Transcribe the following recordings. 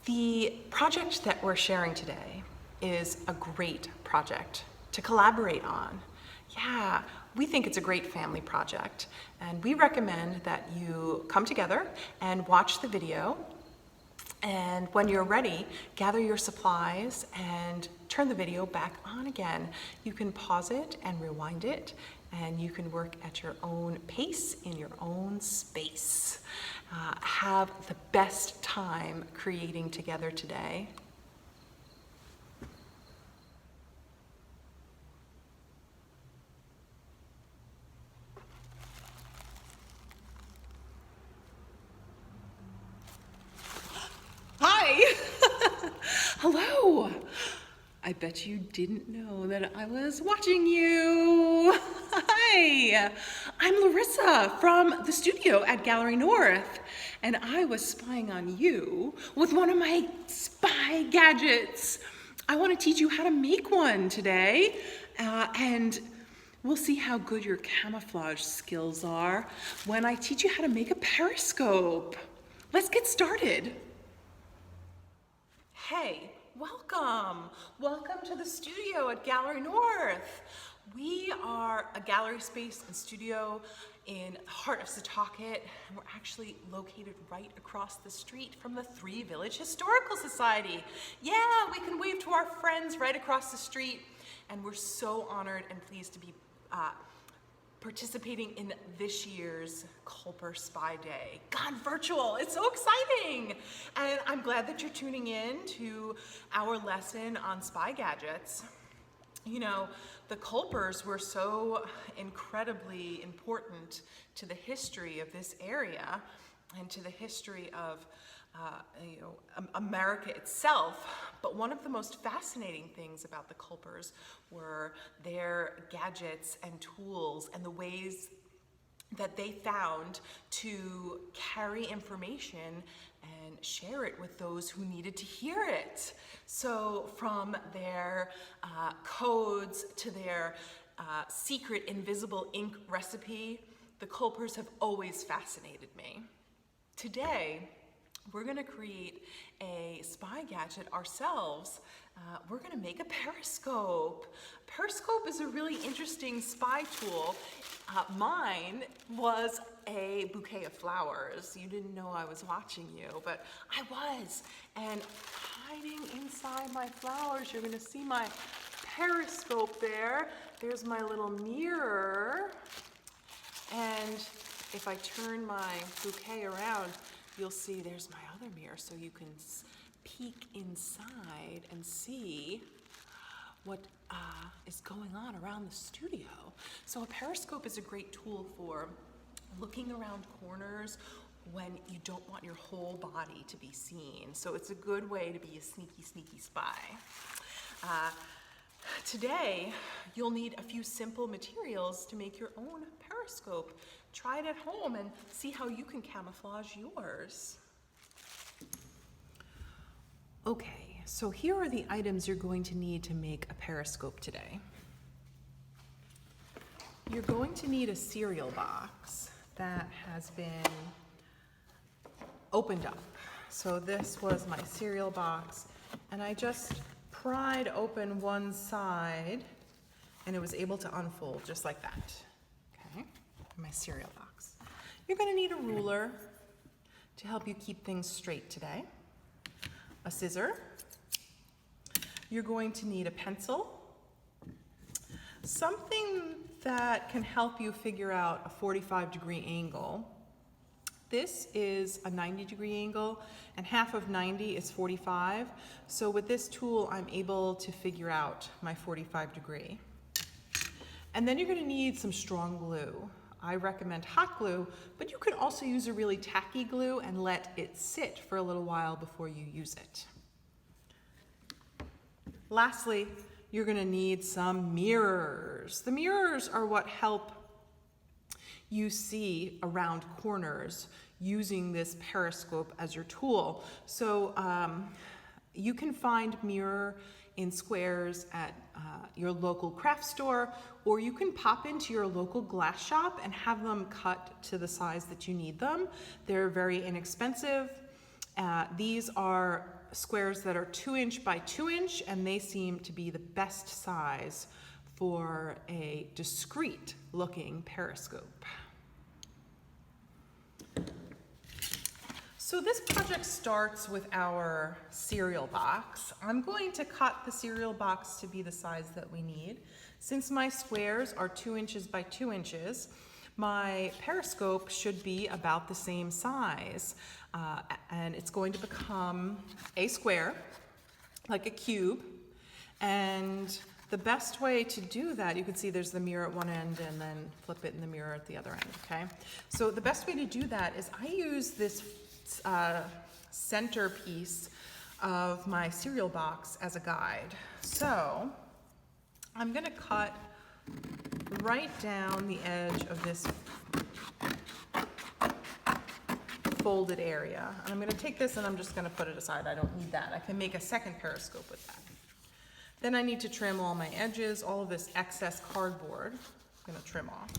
The project that we're sharing today is a great project to collaborate on. Yeah, we think it's a great family project, and we recommend that you come together and watch the video. And when you're ready, gather your supplies and turn the video back on again. You can pause it and rewind it, and you can work at your own pace in your own space. Have the best time creating together today. Hi! Hello! I bet you didn't know that I was watching you. Hi! I'm Larissa from the studio at Gallery North, and I was spying on you with one of my spy gadgets. I want to teach you how to make one today, and we'll see how good your camouflage skills are when I teach you how to make a periscope. Let's get started. Hey, welcome. Welcome to the studio at Gallery North. We are a gallery space and studio in the heart of Setauket, and we're actually located right across the street from the Three Village Historical Society. Yeah, we can wave to our friends right across the street, and we're so honored and pleased to be participating in this year's Culper Spy Day. God, virtual, it's so exciting! And I'm glad that you're tuning in to our lesson on spy gadgets. You know, the Culpers were so incredibly important to the history of this area and to the history of America itself. But one of the most fascinating things about the Culpers were their gadgets and tools and the ways that they found to carry information and share it with those who needed to hear it. So from their codes to their secret invisible ink recipe, the Culpers have always fascinated me. Today, we're going to create a spy gadget ourselves. We're going to make a periscope. Periscope is a really interesting spy tool. Mine was a bouquet of flowers. You didn't know I was watching you, but I was. And hiding inside my flowers, you're going to see my periscope there. There's my little mirror. And if I turn my bouquet around, you'll see there's my other mirror, so you can peek inside and see what is going on around the studio. So a periscope is a great tool for looking around corners when you don't want your whole body to be seen. So it's a good way to be a sneaky, sneaky spy. Today, you'll need a few simple materials to make your own periscope. Try it at home and see how you can camouflage yours. Okay, so here are the items you're going to need to make a periscope today. You're going to need a cereal box that has been opened up. So this was my cereal box, and I just pried open one side, and it was able to unfold just like that. Okay, my cereal box. You're going to need a ruler to help you keep things straight today, a scissor. You're going to need a pencil, something that can help you figure out a 45-degree angle. This is a 90-degree angle, and half of 90 is 45. So with this tool, I'm able to figure out my 45-degree. And then you're going to need some strong glue. I recommend hot glue, but you could also use a really tacky glue and let it sit for a little while before you use it. Lastly, you're going to need some mirrors. The mirrors are what help you see around corners using this periscope as your tool. So you can find mirror in squares at your local craft store, or you can pop into your local glass shop and have them cut to the size that you need them. They're very inexpensive. These are squares that are 2" by 2", and they seem to be the best size for a discreet looking periscope. So this project starts with our cereal box. I'm going to cut the cereal box to be the size that we need. Since my squares are 2" by 2", my periscope should be about the same size. And it's going to become a square, like a cube. And the best way to do that, you can see there's the mirror at one end and then flip it in the mirror at the other end, okay? So the best way to do that is I use this centerpiece of my cereal box as a guide. So I'm gonna cut right down the edge of this folded area. And I'm gonna take this and I'm just gonna put it aside. I don't need that. I can make a second periscope with that. Then I need to trim all my edges, all of this excess cardboard. I'm gonna trim off.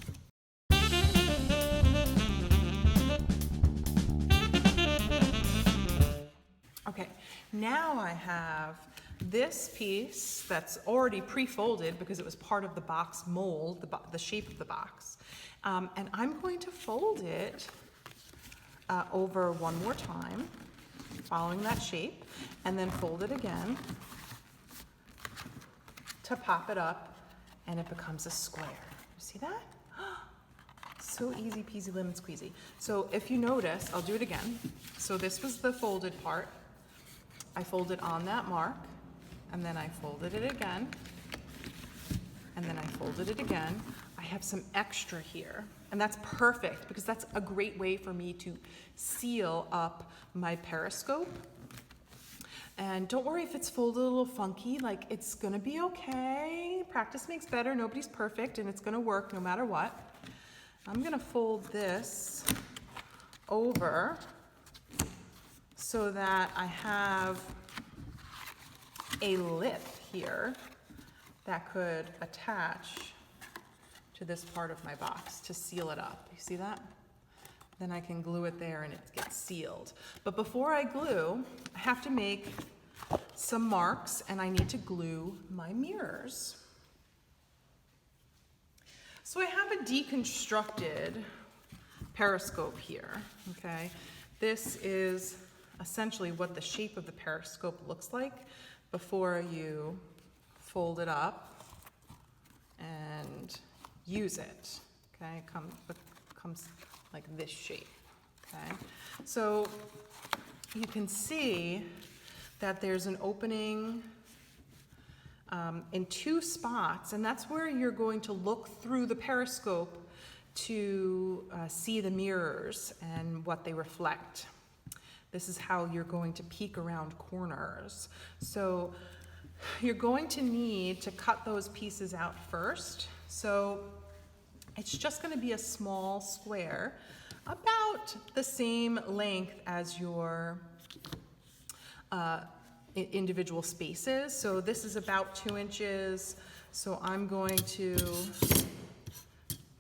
Okay, now I have this piece that's already pre-folded because it was part of the box mold, the shape of the box. And I'm going to fold it over one more time, following that shape, and then fold it again to pop it up, and it becomes a square. You see that? So easy peasy lemon squeezy. So if you notice, I'll do it again. So this was the folded part. I folded on that mark, and then I folded it again, and then I folded it again. I have some extra here, and that's perfect because that's a great way for me to seal up my periscope. And don't worry if it's folded a little funky, like it's gonna be okay. Practice makes better, nobody's perfect, and it's gonna work no matter what. I'm gonna fold this over so that I have a lip here that could attach to this part of my box to seal it up. You see that? Then I can glue it there and it gets sealed. But before I glue, I have to make some marks and I need to glue my mirrors. So I have a deconstructed periscope here, okay? This is essentially what the shape of the periscope looks like before you fold it up and use it, okay? It comes like this shape, okay? So you can see that there's an opening in two spots, and that's where you're going to look through the periscope to see the mirrors and what they reflect. This is how you're going to peek around corners. So you're going to need to cut those pieces out first. So it's just going to be a small square, about the same length as your individual spaces. So this is about 2 inches. So I'm going to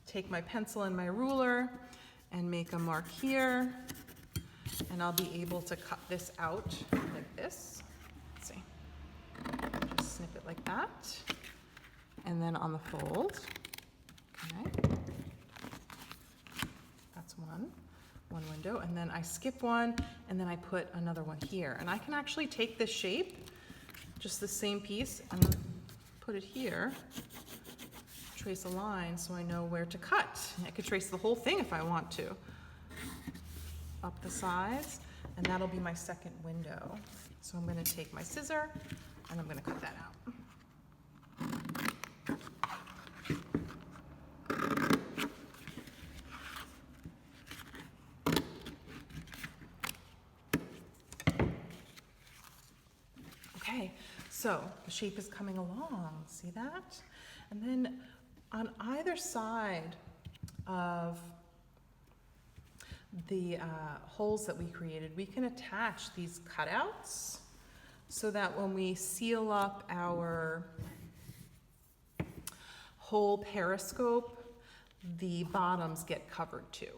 take my pencil and my ruler and make a mark here. And I'll be able to cut this out like this. Let's see. Just snip it like that. And then on the fold, okay. That's one window. And then I skip one, and then I put another one here. And I can actually take this shape, just the same piece, and put it here. Trace a line so I know where to cut. I could trace the whole thing if I want to. Up the sides, and that'll be my second window. So I'm going to take my scissor and I'm going to cut that out. Okay, so the shape is coming along, see that? And then on either side of the holes that we created, we can attach these cutouts so that when we seal up our whole periscope, the bottoms get covered too,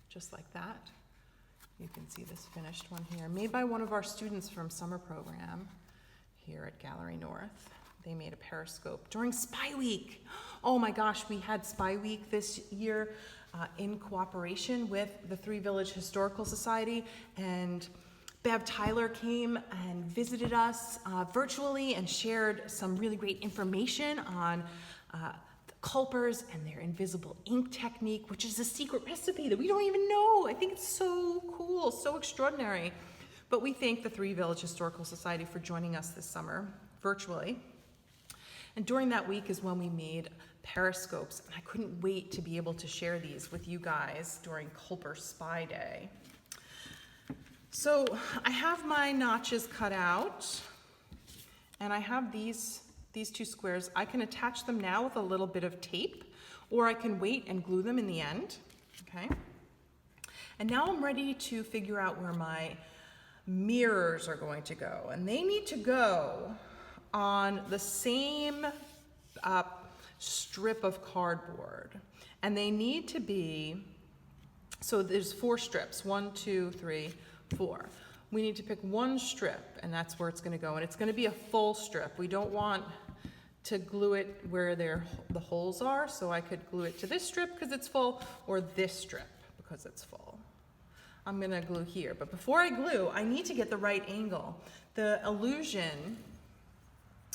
just like that. You can see this finished one here, made by one of our students from summer program here at Gallery North. They made a periscope during Spy Week. Oh my gosh, we had Spy Week this year in cooperation with the Three Village Historical Society, and Bev Tyler came and visited us virtually and shared some really great information on the Culpers and their invisible ink technique, which is a secret recipe that we don't even know. I think it's so cool, so extraordinary. But we thank the Three Village Historical Society for joining us this summer virtually. And during that week is when we made periscopes, and I couldn't wait to be able to share these with you guys during Culper Spy Day. So I have my notches cut out, and I have these two squares. I can attach them now with a little bit of tape, or I can wait and glue them in the end, okay? And now I'm ready to figure out where my mirrors are going to go, and they need to go on the same strip of cardboard, and they need to be, so there's 4 strips, 1, 2, 3, 4. We need to pick one strip, and that's where it's going to go, and it's going to be a full strip. We don't want to glue it where the holes are, so I could glue it to this strip because it's full, or this strip because it's full. I'm going to glue here, but before I glue, I need to get the right angle. The illusion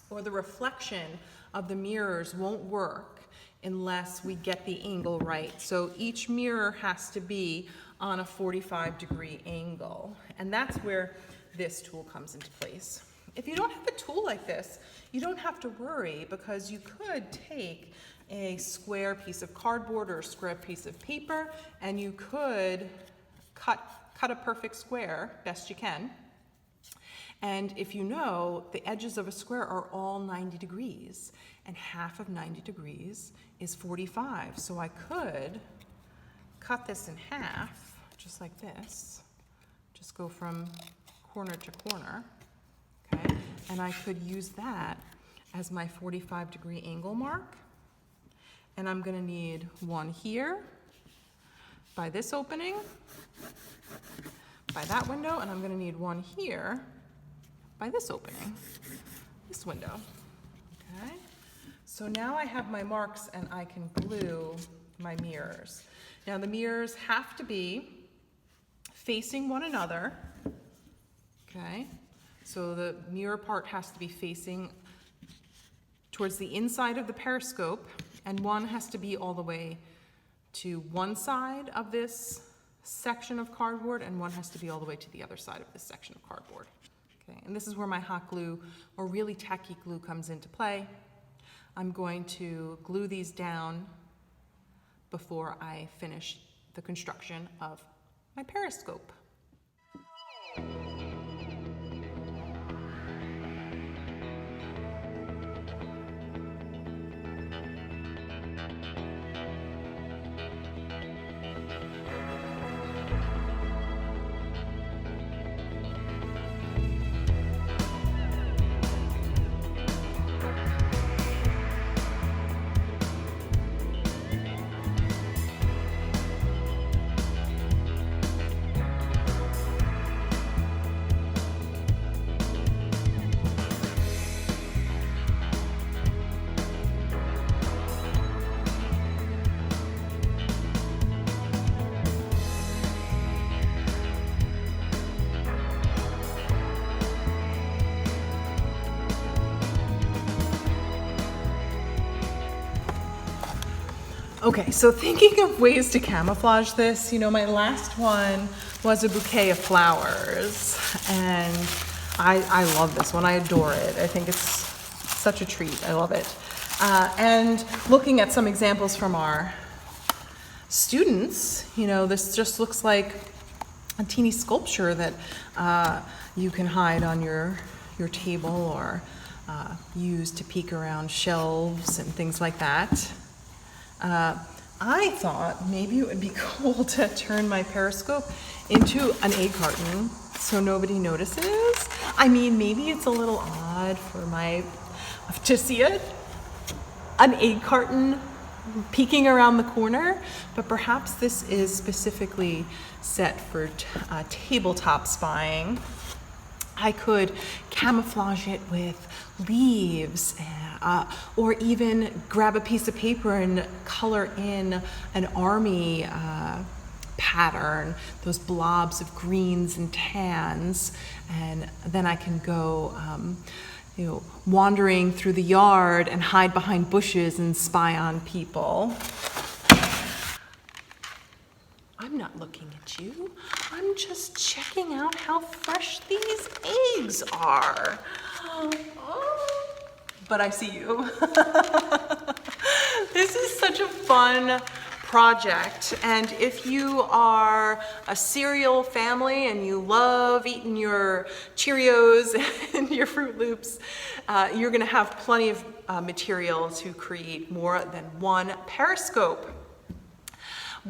or the reflection of the mirrors won't work unless we get the angle right. So each mirror has to be on a 45-degree angle, and that's where this tool comes into place. If you don't have a tool like this, you don't have to worry, because you could take a square piece of cardboard or a square piece of paper, and you could cut a perfect square best you can. And if you know, the edges of a square are all 90 degrees, and half of 90 degrees is 45. So I could cut this in half, just like this. Just go from corner to corner, okay? And I could use that as my 45-degree angle mark. And I'm gonna need one here, by this opening, by that window, and I'm gonna need one here, by this opening, this window, okay? So now I have my marks and I can glue my mirrors. Now the mirrors have to be facing one another, okay? So the mirror part has to be facing towards the inside of the periscope, and one has to be all the way to one side of this section of cardboard, and one has to be all the way to the other side of this section of cardboard. Okay, and this is where my hot glue or really tacky glue comes into play. I'm going to glue these down before I finish the construction of my periscope. Okay, so thinking of ways to camouflage this, you know, my last one was a bouquet of flowers, and I love this one. I adore it. I think it's such a treat. I love it. And looking at some examples from our students, you know, this just looks like a teeny sculpture that you can hide on your table or use to peek around shelves and things like that. I thought maybe it would be cool to turn my periscope into an egg carton so nobody notices. I mean, maybe it's a little odd for to see an egg carton peeking around the corner, but perhaps this is specifically set for tabletop spying. I could camouflage it with leaves, or even grab a piece of paper and color in an army pattern, those blobs of greens and tans, and then I can go wandering through the yard and hide behind bushes and spy on people. I'm not looking at you. I'm just checking out how fresh these eggs are. Oh, but I see you. This is such a fun project, and if you are a cereal family and you love eating your Cheerios and your Fruit Loops, you're gonna have plenty of material to create more than one periscope.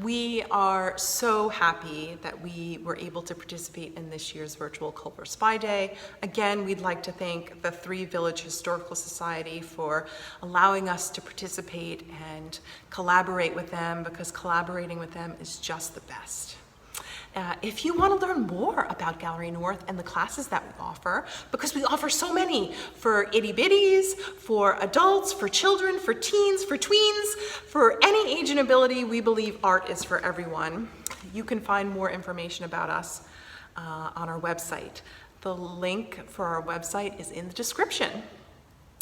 We are so happy that we were able to participate in this year's virtual Culper Spy Day. Again, we'd like to thank the Three Village Historical Society for allowing us to participate and collaborate with them, because collaborating with them is just the best. If you want to learn more about Gallery North and the classes that we offer, because we offer so many for itty bitties, for adults, for children, for teens, for tweens, for any age and ability, we believe art is for everyone. You can find more information about us on our website. The link for our website is in the description.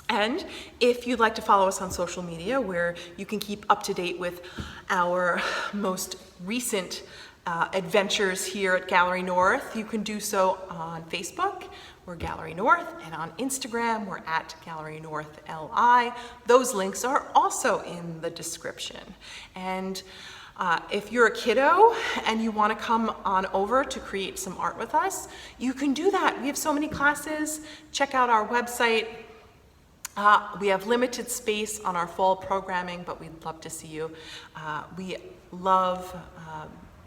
And if you'd like to follow us on social media, where you can keep up to date with our most recent adventures here at Gallery North, you can do so on Facebook, we're Gallery North, and on Instagram, we're at Gallery North LI. Those links are also in the description. And if you're a kiddo and you want to come on over to create some art with us, you can do that. We have so many classes. Check out our website. We have limited space on our fall programming, but we'd love to see you. We love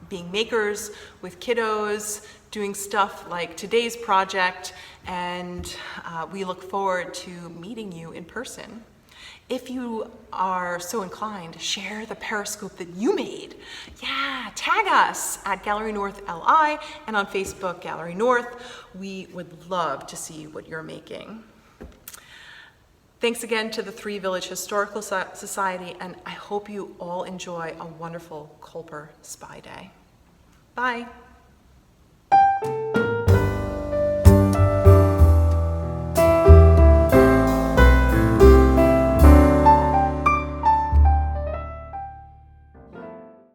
being makers with kiddos, doing stuff like today's project, and we look forward to meeting you in person. If you are so inclined, share the periscope that you made. Yeah, tag us at Gallery North LI and on Facebook, Gallery North. We would love to see what you're making. Thanks again to the Three Village Historical Society, and I hope you all enjoy a wonderful Culper Spy Day. Bye.